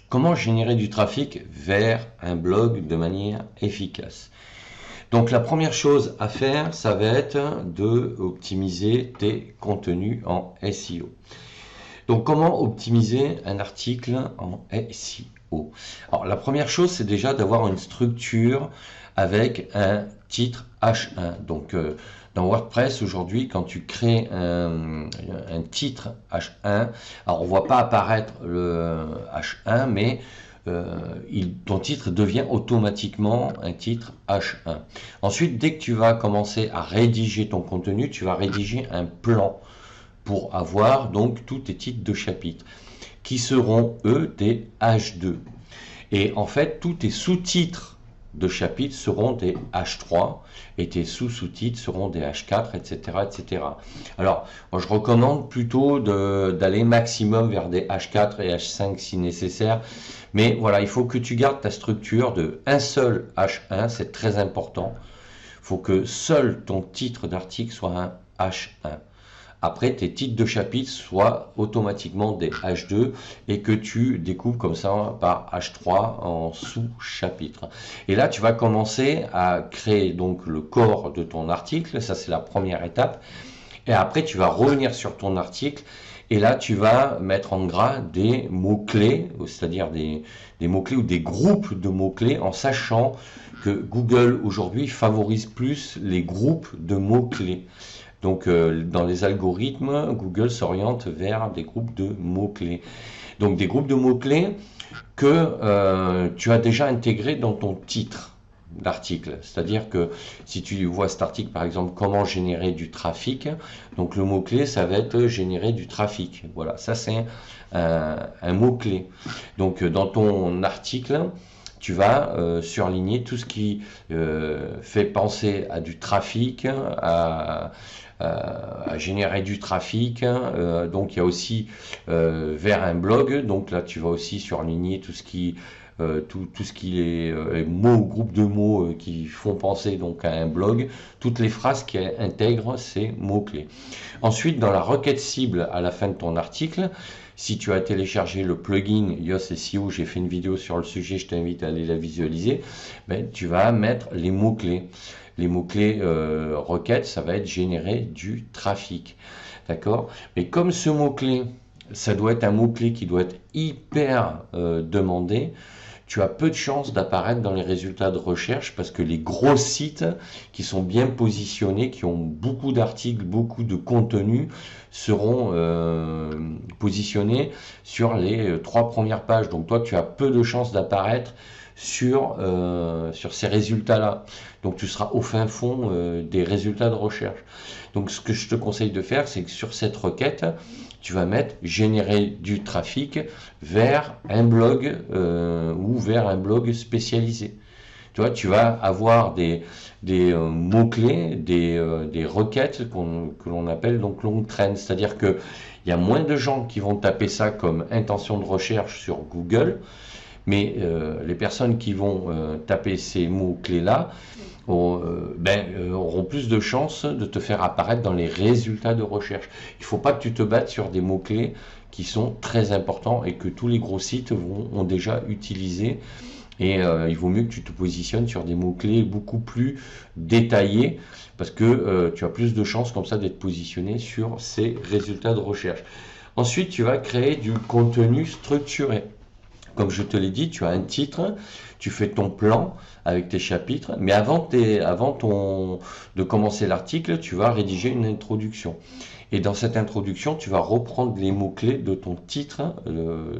Comment générer du trafic vers un blog de manière efficace? Donc la première chose à faire, ça va être de optimiser tes contenus en SEO. Donc comment optimiser un article en SEO? Alors la première chose, c'est déjà d'avoir une structure avec un titre H1. Donc dans WordPress aujourd'hui, quand tu crées un titre H1, alors on ne voit pas apparaître le H1, mais ton titre devient automatiquement un titre H1. Ensuite, dès que tu vas commencer à rédiger ton contenu, tu vas rédiger un plan pour avoir donc tous tes titres de chapitre qui seront eux des H2. Et en fait, tous tes sous-titres de chapitres seront des H3 et tes sous-sous-titres seront des H4, etc., etc. Alors, moi, je recommande plutôt d'aller maximum vers des H4 et H5 si nécessaire. Mais voilà, il faut que tu gardes ta structure de un seul H1, c'est très important. Il faut que seul ton titre d'article soit un H1. Après, tes titres de chapitre soient automatiquement des H2 et que tu découpes comme ça par H3 en sous-chapitres. Et là, tu vas commencer à créer donc le corps de ton article. Ça, c'est la première étape. Et après, tu vas revenir sur ton article et là, tu vas mettre en gras des mots-clés, c'est-à-dire des mots-clés ou des groupes de mots-clés en sachant que Google aujourd'hui favorise plus les groupes de mots-clés. Donc, dans les algorithmes, Google s'oriente vers des groupes de mots-clés. Donc, des groupes de mots-clés que tu as déjà intégrés dans ton titre d'article. C'est-à-dire que si tu vois cet article, par exemple, comment générer du trafic, donc le mot-clé, ça va être générer du trafic. Voilà, ça c'est un mot-clé. Donc, dans ton article, tu vas surligner tout ce qui fait penser à du trafic, à générer du trafic. Donc il y a aussi vers un blog. Donc là tu vas aussi surligner tout ce qui tout ce qui est mots, groupe de mots qui font penser donc à un blog, toutes les phrases qui intègrent ces mots-clés. Ensuite, dans la requête cible à la fin de ton article, si tu as téléchargé le plugin Yoast SEO, j'ai fait une vidéo sur le sujet, je t'invite à aller la visualiser, ben, tu vas mettre les mots-clés. Les mots-clés requêtes, ça va être générer du trafic. D'accord? Mais comme ce mot-clé, ça doit être un mot-clé qui doit être hyper demandé, tu as peu de chances d'apparaître dans les résultats de recherche parce que les gros sites qui sont bien positionnés, qui ont beaucoup d'articles, beaucoup de contenu, seront positionnés sur les 3 premières pages. Donc toi, tu as peu de chances d'apparaître sur ces résultats-là. Donc tu seras au fin fond des résultats de recherche. Donc ce que je te conseille de faire, c'est que sur cette requête, tu vas mettre générer du trafic vers un blog ou vers un blog spécialisé. Tu vois, tu vas avoir des mots-clés, des requêtes que l'on appelle donc long trend. C'est-à-dire qu'il y a moins de gens qui vont taper ça comme intention de recherche sur Google, mais les personnes qui vont taper ces mots-clés-là auront plus de chances de te faire apparaître dans les résultats de recherche. Il ne faut pas que tu te battes sur des mots-clés qui sont très importants et que tous les gros sites ont déjà utilisé. Et il vaut mieux que tu te positionnes sur des mots-clés beaucoup plus détaillés parce que tu as plus de chances comme ça d'être positionné sur ces résultats de recherche. Ensuite, tu vas créer du contenu structuré. Comme je te l'ai dit, tu as un titre, tu fais ton plan avec tes chapitres, mais avant de commencer l'article, tu vas rédiger une introduction. Et dans cette introduction, tu vas reprendre les mots-clés de ton titre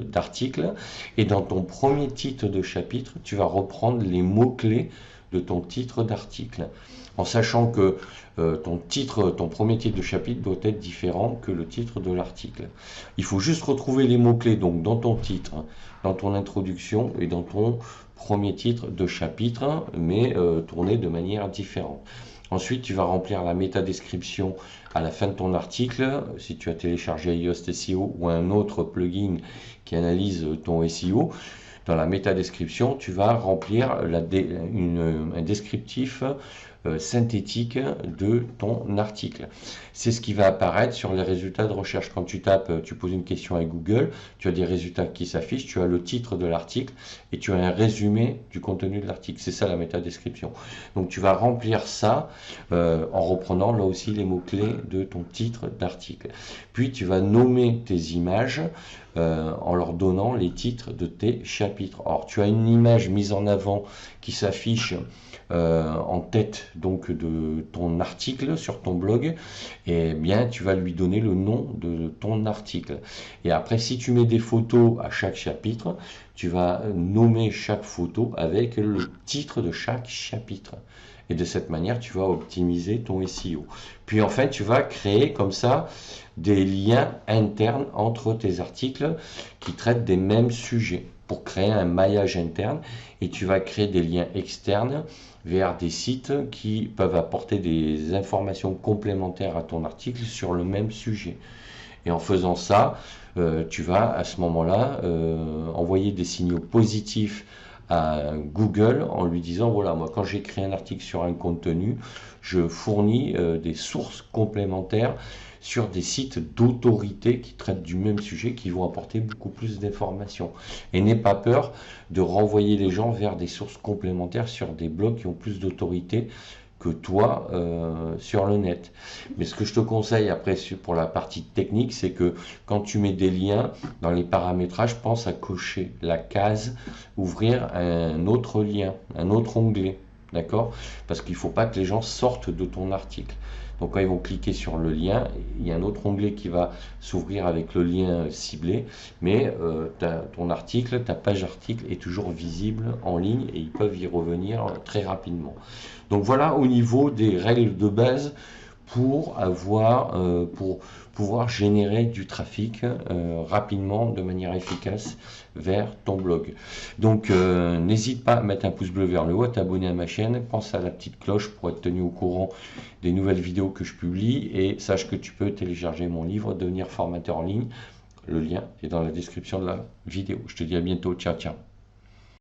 d'article. Et dans ton premier titre de chapitre, tu vas reprendre les mots-clés de ton titre d'article. En sachant que ton premier titre de chapitre doit être différent que le titre de l'article. Il faut juste retrouver les mots-clés donc dans ton titre, dans ton introduction et dans ton premier titre de chapitre, mais tourné de manière différente. Ensuite, tu vas remplir la métadescription à la fin de ton article, si tu as téléchargé Yoast SEO ou un autre plugin qui analyse ton SEO. Dans la métadescription, tu vas remplir un descriptif synthétique de ton article. C'est ce qui va apparaître sur les résultats de recherche. Quand tu tapes, tu poses une question à Google, tu as des résultats qui s'affichent, tu as le titre de l'article et tu as un résumé du contenu de l'article. C'est ça la métadescription. Donc tu vas remplir ça en reprenant là aussi les mots-clés de ton titre d'article. Puis tu vas nommer tes images en leur donnant les titres de tes chapitres. Or, tu as une image mise en avant qui s'affiche en tête donc de ton article sur ton blog, et bien tu vas lui donner le nom de ton article. Et après, si tu mets des photos à chaque chapitre, tu vas nommer chaque photo avec le titre de chaque chapitre. Et de cette manière, tu vas optimiser ton SEO. Puis en fait, tu vas créer comme ça des liens internes entre tes articles qui traitent des mêmes sujets pour créer un maillage interne, et tu vas créer des liens externes vers des sites qui peuvent apporter des informations complémentaires à ton article sur le même sujet. Et en faisant ça, tu vas à ce moment-là envoyer des signaux positifs à Google en lui disant, voilà, moi quand j'écris un article sur un contenu, je fournis des sources complémentaires sur des sites d'autorité qui traitent du même sujet, qui vont apporter beaucoup plus d'informations. Et n'aie pas peur de renvoyer les gens vers des sources complémentaires sur des blogs qui ont plus d'autorité que toi sur le net. Mais ce que je te conseille après pour la partie technique, c'est que quand tu mets des liens dans les paramétrages, pense à cocher la case ouvrir un autre lien, un autre onglet, d'accord? Parce qu'il ne faut pas que les gens sortent de ton article. Donc quand ils vont cliquer sur le lien, il y a un autre onglet qui va s'ouvrir avec le lien ciblé, mais ton article, ta page article est toujours visible en ligne et ils peuvent y revenir très rapidement. Donc voilà au niveau des règles de base pour pouvoir générer du trafic rapidement, de manière efficace vers ton blog. Donc n'hésite pas à mettre un pouce bleu vers le haut, à t'abonner à ma chaîne, pense à la petite cloche pour être tenu au courant des nouvelles vidéos que je publie, et sache que tu peux télécharger mon livre Devenir formateur en ligne. Le lien est dans la description de la vidéo. Je te dis à bientôt, ciao ciao.